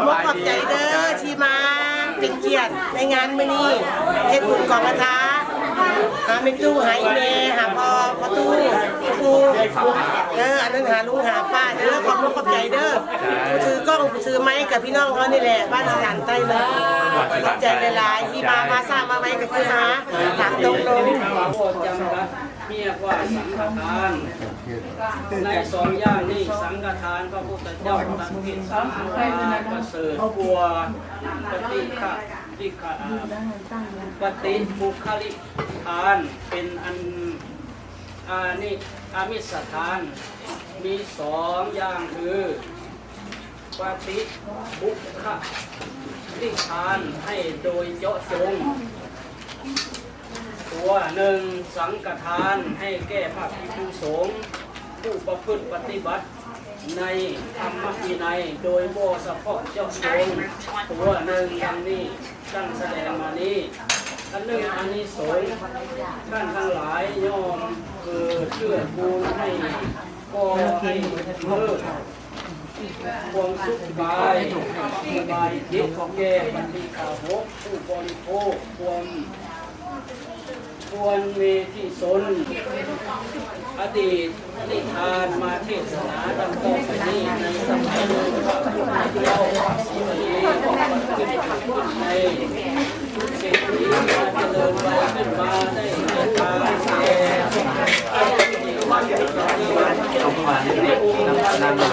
มขอบใจเด้อที่มาเป็นเกียรติในงานมื้อนี้เฮ็ดบุญกองกระทาหาไม่ตู้หาอีเมหาพอตู้ปูอันนั้นหาลุงหาป้าเด้อขอบคุณขอบใจเด้อถือกล้องถือไม้กับพี่น้องเขานี่แหละบ้านสถานใต้เลยขอบใจหลายๆที่มาสร้างมาไว้ก็คือหาถามตรงๆจำรัดเรียกว่าสังฆทานในสองอย่างนี้สังฆทานพระพุทธเจ้าตัดผิดสังฆทานประเสริฐบัวปฏิฆะปฏิบุคลิทานเป็นอามิสทานมีสองอย่างคือปฏิบุคลิทานให้โดยเจาะจงตัวหนึ่งสังฆทานให้แก้ภาพภิกษุสงฆ์ผู้ประพฤติปฏิบัติในธรรมวินัยโดยบ่เฉพาะเจ้าสงฆ์ตัวหนึ่งอย่างนี้ตั้งแสดงมานี้อันหนึ่งอันนี้สงฆ์ท่านทั้งหลายยอมคือเชื่อบูญให้ก่อให้เลิกความสุขกายสบายจิตแก่ปฏิฆาหกผู้บริโภคควรมีที่สนอดีตนิทานมาเทศนาดังต่อไปนี้ในสมัยหนึ่งพระพุทธเจ้าสีวลีขึ้นในเศรษฐีมาเจริญวัยขึ้นมาได้เกิดมาแก่เอาประมาณนี้นั่งมา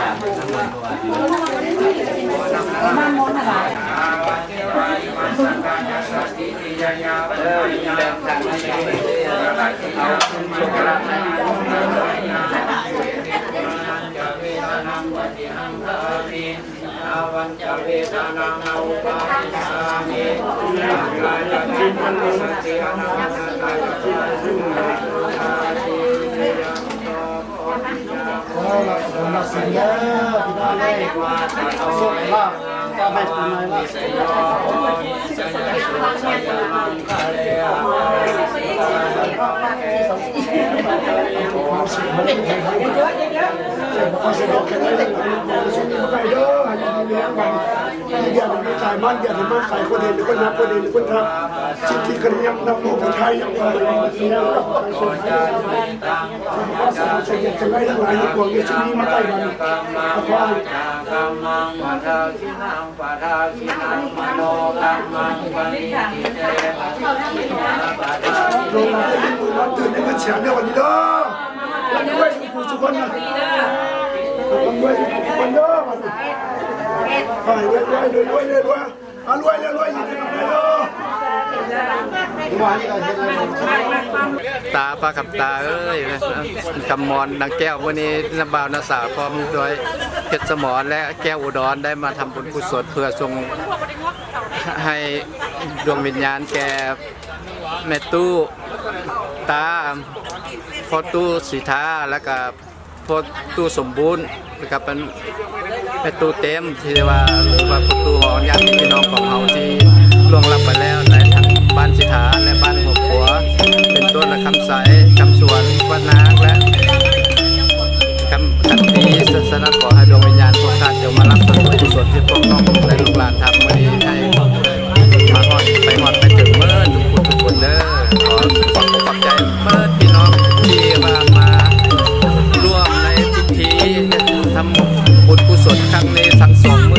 วันจะเวทนานาอุปาทิสามิกายจะจิตมันสติอนาสกายจะจิตสุขาติยังต่อเราสิ่งเยอะพี่น้องเลยสุขภาพก็ไม่เป็นไรว่าสยองสยสุสยมังคะเลความสะดวกแค่ไหนเลยช่วงนี้ไม่เด้ออย่างนี้วันเดี๋ยวมันจ่ายมันเดี๋ยวมันใส่คนเห็นหรือคนนับคนเห็นหรือคนทับสิ่งที่กระยังนำโมกุไทยยังเป็นเสียงกับการสนใจก็สามารถจะยังไงทั้งหลายพวกนี้ช่วงนี้มาใกล้วันเพราะกรรมังปัทาคินังปัทาคินังมโนกรรมังปณิทิเตปัทาคินังปัทาลงมาได้มือนับตื่นได้เงินแฉในวันนี้เด้อรับด้วยทุกคนนะรับด้วยทุกคนเด้อมันไปรวยรวยอยู่ในนั้นเด้อตาปลากับตาเอ้ยกำมอนนางแก้ววันนี้นบ่าวนาสาวพร้อมด้วยเพชรสมรและแก้วอุดรได้มาทำบุญกุศลเพื่อทรงให้ดวงวิญญาณแก่แม่ตู้ตาพ่อตู้สีทาแล้วก็พ่อตู้สมบูรณ์นะครับเป็นแม่ตู้เต็มที่ว่าหรือว่าพ่อตู้ของญาติพี่น้องของเขาที่ล่วงลับไปแล้วในทั้งบ้านสิทาและบ้านหัวขัวเป็นต้นและคำใสคำสวนวัดนางและคำตีศาสนาขอให้ดวงวิญญาณพวกท่านเดี๋ยวมารับส่วนกุศลที่พวกน้องและลูกหลานทำวันนี้ให้มาฮอดไปถึงเมื่อทุกคนเด้อขอขอบใจเมื่อพี่น้องที่มาร่วมในพิธีทำบุญกุศลครั้งนี้ทั้ง2 มื้อ